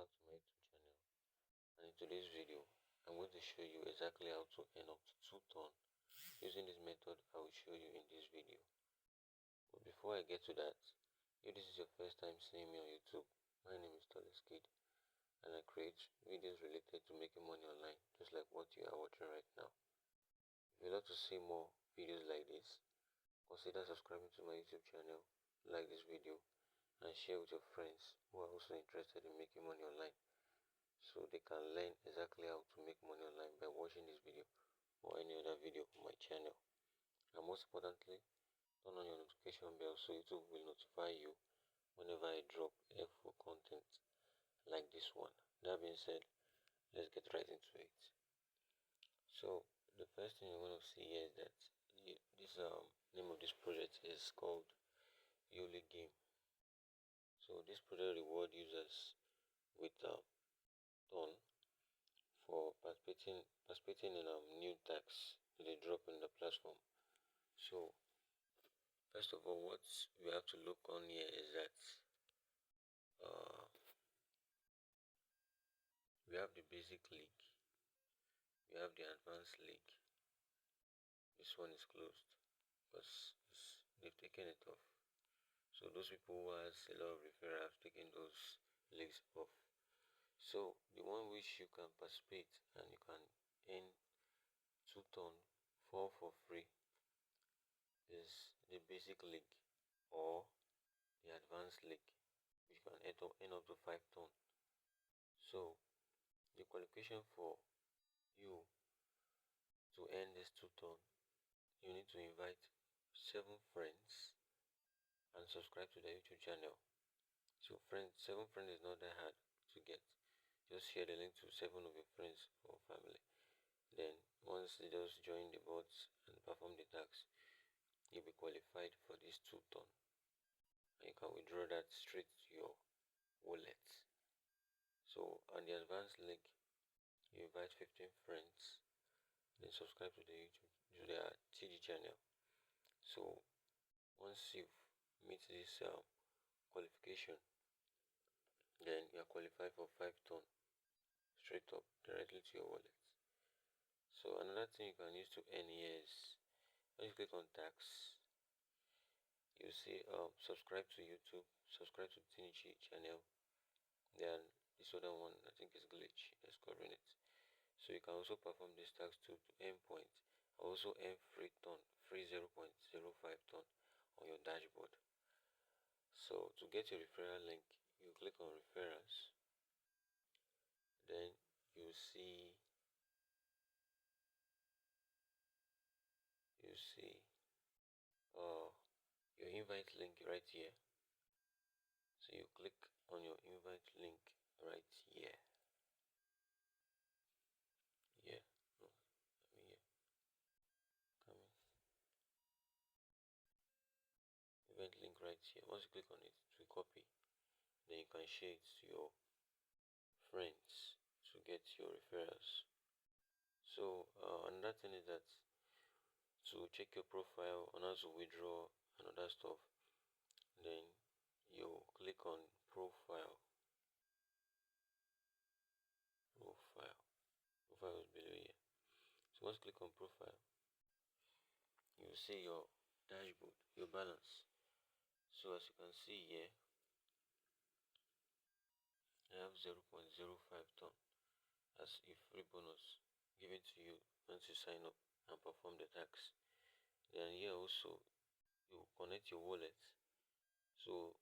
back to my YouTube channel, and in today's video I'm going to show you exactly how to earn up to 2 ton using this method I will show you in this video. But before I get to that, if this is your first time seeing me on YouTube, my name is Kid, and I create videos related to making money online, just like what you are watching right now. If you'd like to see more videos like this, consider subscribing to my YouTube channel, like this video, and share with your friends who are also interested in making money online, so they can learn exactly how to make money online by watching this video or any other video on my channel. And most importantly, turn on your notification bell so YouTube will notify you whenever I drop helpful content like this one. That being said, let's get right into it. So the first thing you're going to see here is that this name of this project is called YOLY Game. So this project reward users with ton for participating in new tags that they drop in the platform. So first of all, what we have to look on here is that we have the basic league, we have the advanced league. This one is closed because they've taken it off. So those people who has a lot of referrals have taken those leagues off. So the one which you can participate and you can earn 2 ton for free is the basic league or the advanced league, which can earn up to 5 ton. So the qualification for you to earn this 2 ton, you need to invite 7 friends and subscribe to the YouTube channel. So 7 friends is not that hard to get. Just share the link to 7 of your friends or family. Then once they just join the bots and perform the tasks, you'll be qualified for this 2 ton, and you can withdraw that straight to your wallet. So on the advanced link, you invite 15 friends, then subscribe to their TG channel. So once you've meet this qualification, then you are qualified for 5 ton straight up directly to your wallet. So another thing you can use to earn here is when you click on tax, you see subscribe to YouTube, subscribe to TG channel, then this other one I think is glitch, is covering it. So you can also perform this task to earn point. Also earn free 0.05 ton on your dashboard. So to get your referral link, you click on referrals, then you see your invite link right here. So you click on your invite link right here. Here, no, here. Coming. Event link right here. Once you click on it, to copy. Then you can share it to your friends to get your referrals. So another thing is that to check your profile on how to withdraw and other stuff, then you click on profile is below here. So once you click on profile, you see your dashboard, your balance. So as you can see here, I have 0.05 ton as a free bonus given to you once you sign up and perform the tax. Then here also you connect your wallet. So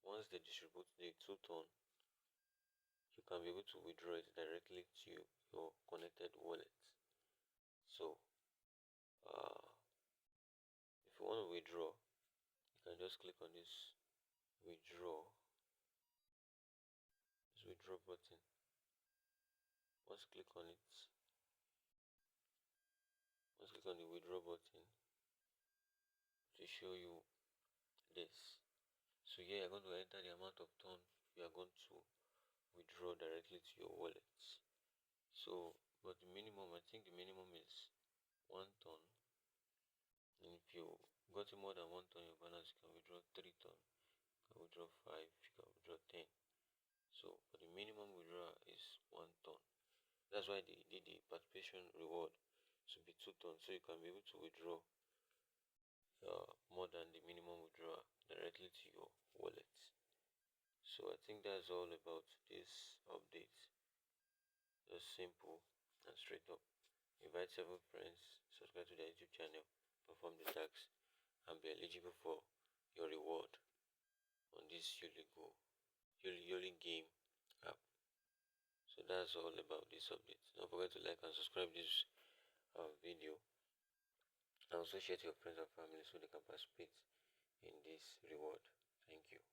once they distribute the 2 ton, you can be able to withdraw it directly to your connected wallet. So if you want to withdraw, you can just click on this withdraw button. Once you click on the withdraw button, to show you this. So here you're going to enter the amount of ton you are going to withdraw directly to your wallet. So but the minimum, I think the minimum is 1 ton, and if you got more than 1 ton your balance, you can withdraw 3 ton, you can withdraw 5, you can withdraw 10. So but the minimum withdrawal That's why they did the participation reward to be 2 tons, so you can be able to withdraw more than the minimum withdrawal directly to your wallet. So I think that's all about this update. Just simple and straight up. Invite 7 friends, subscribe to their YouTube channel, perform the tasks, and be eligible for your reward on this YOLY Game app. So that's all about this update. Don't forget to like and subscribe this video, and also share to your friends and family so they can participate in this reward. Thank you.